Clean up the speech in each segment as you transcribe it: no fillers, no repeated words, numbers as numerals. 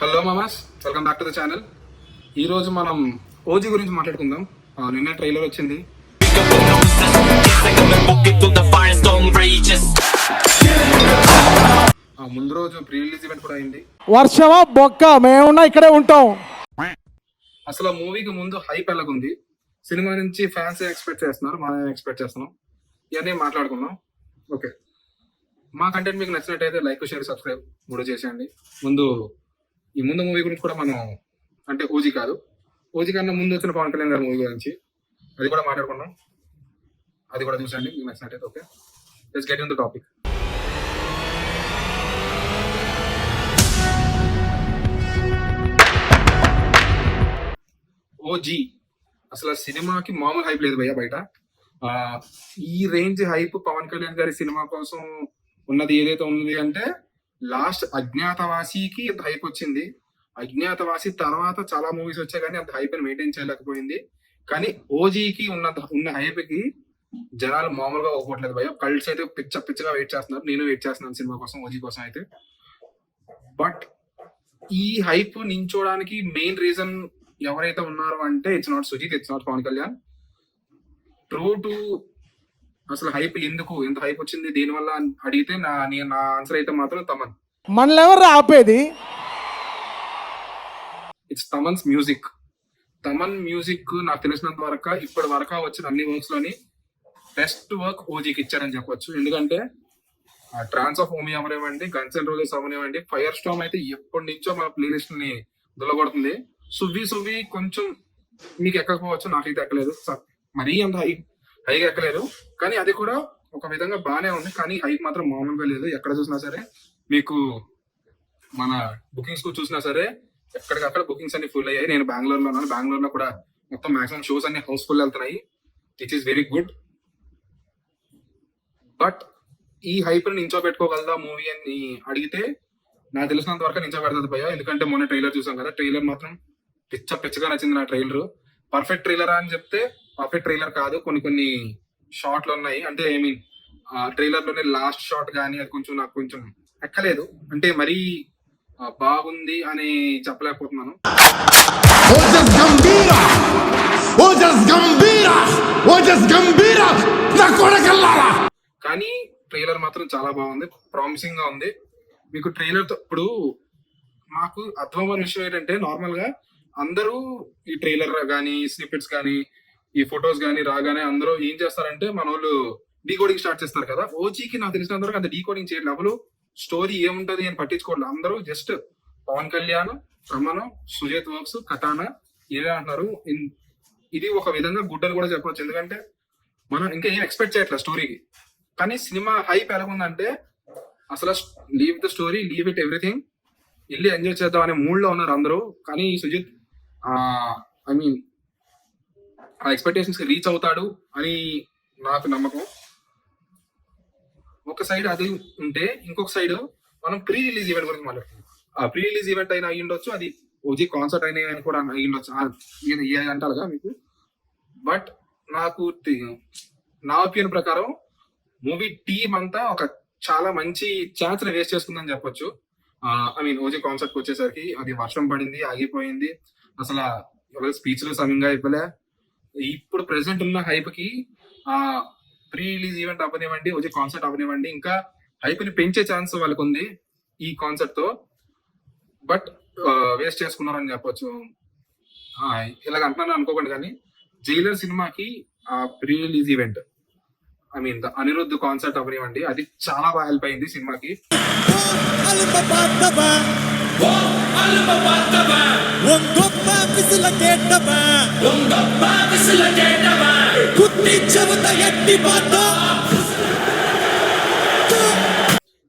Hello మామాస్, welcome back to the channel. ఈరోజు మనం ఓజీ గురించి మాట్లాడుకుందాం. నిన్న ట్రైలర్ వచ్చింది. ముందు రోజు ప్రీ రిలీజ్ ఈవెంట్ కూడా అయింది. వర్షమా బొక్క మేమున్నా ఇక్కడే ఉంటాం. అసలు మూవీకి ముందు హైప్ ఎలాగుంది, సినిమా నుంచి ఫ్యాన్స్ ఎక్స్పెక్ట్ చేస్తున్నారు, మనం ఎక్స్పెక్ట్ చేస్తున్నాం, ఇవన్నీ మాట్లాడుకున్నాం. ఓకే, మా కంటెంట్ మీకు నచ్చినట్టయితే లైక్, షేర్, సబ్స్క్రైబ్ కూడా చేసేయండి. ఈ ముందు మూవీ గురించి కూడా మనం, అంటే ఓజీ కాదు, ఓజీ కన్నా ముందు వచ్చిన పవన్ కళ్యాణ్ గారి మూవీ గురించి అది కూడా మాట్లాడుకున్నాం. అది కూడా చూసండి మీకు నచ్చినట్టయితే. Okay, let's get in the topic. OG అసలు సినిమాకి మామూలు హైప్ లేదు భయ్య బయట. ఈ రేంజ్ హైప్ పవన్ కళ్యాణ్ గారి సినిమా కోసం ఉన్నది ఏదైతే ఉన్నది అంటే, లాస్ట్ అజ్ఞాతవాసికి అంత హైప్ వచ్చింది. అజ్ఞాతవాసి తర్వాత చాలా మూవీస్ వచ్చాయి కానీ అంత హైప్ మెయింటైన్ చేయలేకపోయింది. కానీ ఓజీకి ఉన్న హైప్ కి జనాలు మామూలుగా ఒప్పుకోవట్లేదు భయ్య. కల్ట్స్ అయితే పిచ్చగా వెయిట్ చేస్తున్నారు. నేను వెయిట్ చేస్తున్నాను సినిమా కోసం, ఓజీ కోసం అయితే. బట్ ఈ హైప్ నించోడానికి మెయిన్ రీజన్ ఎవరైతే ఉన్నారో అంటే, it's not Sujith, it's not Pawan Kalyan. True to అసలు హైప్ ఎందుకు, ఎంత హైప్ వచ్చింది, దీనివల్ల అడిగితే నా ఆన్సర్ అయితే మాత్రం తమన్. మనల్ని ఎవరు ఆపేది? It's Thaman's music. Thaman music నాకు తెలిసినంత వరకు ఇప్పటి వరకు వచ్చిన అన్ని వర్క్స్ లోని బెస్ట్ వర్క్ ఓజీకి ఇచ్చారని చెప్పొచ్చు. ఎందుకంటే ట్రాన్స్ ఆఫ్ ఓమి అవనివ్వండి, గన్స్ అండ్ రోజెస్ అవనివ్వండి, ఫైర్ స్టామ్ అయితే ఎప్పటి నుంచో మన ప్లేలిస్ట్ ని దుల్లగొడుతుంది. సువ్వి కొంచెం మీకు ఎక్కకపోవచ్చు, నాకైతే ఎక్కలేదు, మరీ అంత హైగా ఎక్కలేదు. కానీ అది కూడా ఒక విధంగా బాగానే ఉంది. కానీ హైప్ మాత్రం మామూలుగా లేదు. ఎక్కడ చూసినా సరే మీకు, మన బుకింగ్స్ కు చూసినా సరే ఎక్కడికక్కడ బుకింగ్స్ అన్ని ఫుల్ అయ్యాయి. నేను బెంగళూరులో ఉన్నాను. బెంగళూరులో కూడా మొత్తం మాక్సిమం షోస్ అన్ని హౌస్ఫుల్ వెళ్తున్నాయి, which is very good. But ఈ హైప్ ని నించోబెట్టుకోగలదా మూవీ అని అడిగితే, నాకు తెలిసినంత వరకు నించోబెడతాది భయ్య. ఎందుకంటే మొన్న ట్రైలర్ చూసాం కదా, ట్రైలర్ మాత్రం పిచ్చగా నచ్చింది నా ట్రైలర్. పర్ఫెక్ట్ ట్రైలర్ అని చెప్తే పర్ఫెక్ట్ ట్రైలర్ కాదు, కొన్ని షార్ట్లు ఉన్నాయి. అంటే ఐ మీన్ ట్రైలర్ లోనే లాస్ట్ షాట్ కానీ అది కొంచెం నాకు కొంచెం ఎక్కలేదు. అంటే మరీ బాగుంది అని చెప్పలేకపోతున్నాను. కానీ ట్రైలర్ మాత్రం చాలా బాగుంది, ప్రామిసింగ్ గా ఉంది. మీకు ట్రైలర్ తో ఇప్పుడు మాకు అర్థమైన విషయం ఏంటంటే, నార్మల్ గా అందరూ ఈ ట్రైలర్ కానీ, స్నిప్పెట్స్ కానీ, ఈ ఫొటోస్ కానీ రాగానే అందరూ ఏం చేస్తారంటే, మన వాళ్ళు డీకోడింగ్ స్టార్ట్ చేస్తారు కదా. ఓజీకి నాకు తెలిసినంత వరకు అంత డీకోడింగ్ చేయట్లేదు. ఎవరు స్టోరీ ఏముంటది అని పట్టించుకోవట్లేదు. అందరూ just Pawan Kalyan, Ramana, Sujith works, katana ఇవే అంటున్నారు. ఇది ఒక విధంగా గుడ్ అని కూడా చెప్పవచ్చు. ఎందుకంటే మనం ఇంకా ఏం ఎక్స్పెక్ట్ చేయట్లేదు స్టోరీకి. కానీ సినిమా హైప్ ఎలాగుందంటే, అసలు leave the story, leave it everything, వెళ్ళి ఎంజాయ్ చేద్దాం అనే మూడ్ లో ఉన్నారు అందరూ. కానీ సుజిత్ ఐ మీన్ ఆ ఎక్స్పెక్టేషన్స్ కి రీచ్ అవుతాడు అని నాకు నమ్మకం. ఒక సైడ్ అది ఉంటే, ఇంకొక సైడ్ మనం ప్రీ రిలీజ్ ఈవెంట్ గురించి మాట్లాడుతున్నాం. ఆ ప్రీ రిలీజ్ ఈవెంట్ అయినా అయ్యి ఉండొచ్చు, అది ఓజీ కాన్సర్ట్ అయినా కూడా అయ్యి ఉండొచ్చు, అంటారుగా మీకు. బట్ నాకు నా ఒపీనియన్ ప్రకారం మూవీ టీమ్ అంతా ఒక చాలా మంచి ఛాన్స్ ని వేస్ట్ చేసుకుందని చెప్పొచ్చు. ఐ మీన్ ఓజీ కాన్సర్ట్ కి వచ్చేసరికి అది వర్షం పడింది, ఆగిపోయింది, అసలు ఎవరు స్పీచ్లు సమంగా ఇవ్వలే. ఇప్పుడు ప్రెసెంట్ ఉన్న హైప్ కి ప్రీ రిలీజ్ ఈవెంట్ అవ్వనివ్వండి, ఓజీ కాన్సర్ట్ అవ్వనివ్వండి, ఇంకా హైప్ ని పెంచే ఛాన్స్ వాళ్ళకు ఉంది ఈ కాన్సర్ట్ తో. బట్ వేస్ట్ చేసుకున్నారని చెప్పొచ్చు. ఇలాగ అంటున్నాను అనుకోకండి, కానీ జైలర్ సినిమాకి pre release event, I mean Anirudh concert అవ్వనివ్వండి, అది చాలా బాగా హెల్ప్ అయింది సినిమాకి.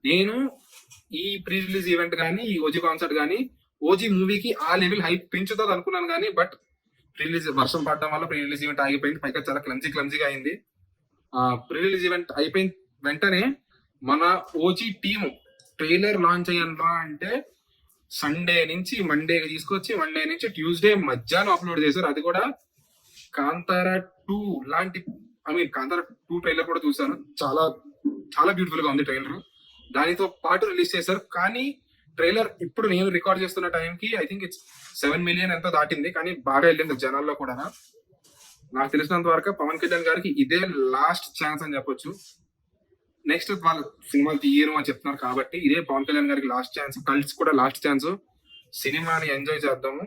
నేను ఈ ప్రీ రిలీజ్ ఈవెంట్ కానీ, ఈ ఓజీ కాన్సర్ట్ కానీ ఓజీ మూవీకి ఆ లెవెల్ హైప్ పెంచుతుంది అనుకున్నాను. కానీ బట్ ప్రీ రిలీజ్ వర్షం పడడం వల్ల ప్రీ రిలీజ్ ఈవెంట్ ఆగిపోయింది. పైగా చాలా క్లమ్జీగా అయింది. ప్రీ రిలీజ్ ఈవెంట్ అయిపోయిన వెంటనే మన ఓజీ టీమ్ ట్రైలర్ లాంచ్ అయ్యాను అంటే సండే నుంచి మండే తీసుకొచ్చి, మండే నుంచి ట్యూస్డే మధ్యాహ్నం అప్లోడ్ చేశారు. అది కూడా కాంతారా 2 లాంటి, ఐ మీన్ కాంతారా 2 ట్రైలర్ కూడా చూసాను. చాలా చాలా బ్యూటిఫుల్ గా ఉంది ట్రైలర్. దానితో పాటు రిలీజ్ చేశారు. కానీ ట్రైలర్ ఇప్పుడు నేను రికార్డ్ చేస్తున్న టైంకి ఐ థింక్ ఇట్స్ 7 మిలియన్ ఎంతో దాటింది, కానీ బాగా వెళ్ళింది జనాల్లో కూడా. నాకు తెలిసినంత వరకు పవన్ కళ్యాణ్ గారికి ఇదే లాస్ట్ ఛాన్స్ అని చెప్పొచ్చు. నెక్స్ట్ వాళ్ళు సినిమాలు తీయరు అని చెప్తున్నారు కాబట్టి ఇదే పవన్ కళ్యాణ్ గారికి లాస్ట్ ఛాన్స్. కల్ట్స్ కూడా లాస్ట్ ఛాన్స్. సినిమాని ఎంజాయ్ చేద్దాము,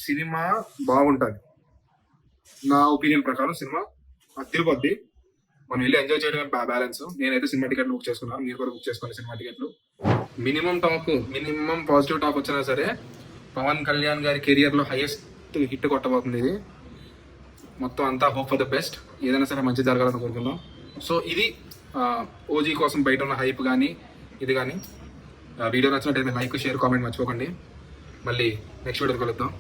సినిమా బాగుంటుంది. నా ఒపీనియన్ ప్రకారం సినిమా అదిరిపోద్ది. మనం వెళ్ళి ఎంజాయ్ చేయడమే బ్యాలెన్స్. నేనైతే సినిమా టికెట్లు బుక్ చేసుకున్నాను, మీరు కూడా బుక్ చేసుకోండి సినిమా టికెట్లు. మినిమం పాజిటివ్ టాక్ వచ్చినా సరే పవన్ కళ్యాణ్ గారి కెరియర్ లో హైయెస్ట్ హిట్ కొట్టబోతుంది ఇది. మొత్తం అంతా హోప్ ఫర్ ద బెస్ట్. ఏదైనా సరే మంచి జరగాలని కోరుకుందాం. సో ఇది ఓజీ కోసం బయట ఉన్న హైప్ కానీ ఇది కానీ. వీడియో నచ్చినట్టయితే లైక్, షేర్, కామెంట్ మర్చిపోకండి. మళ్ళీ నెక్స్ట్ వీడియో కలుద్దాం.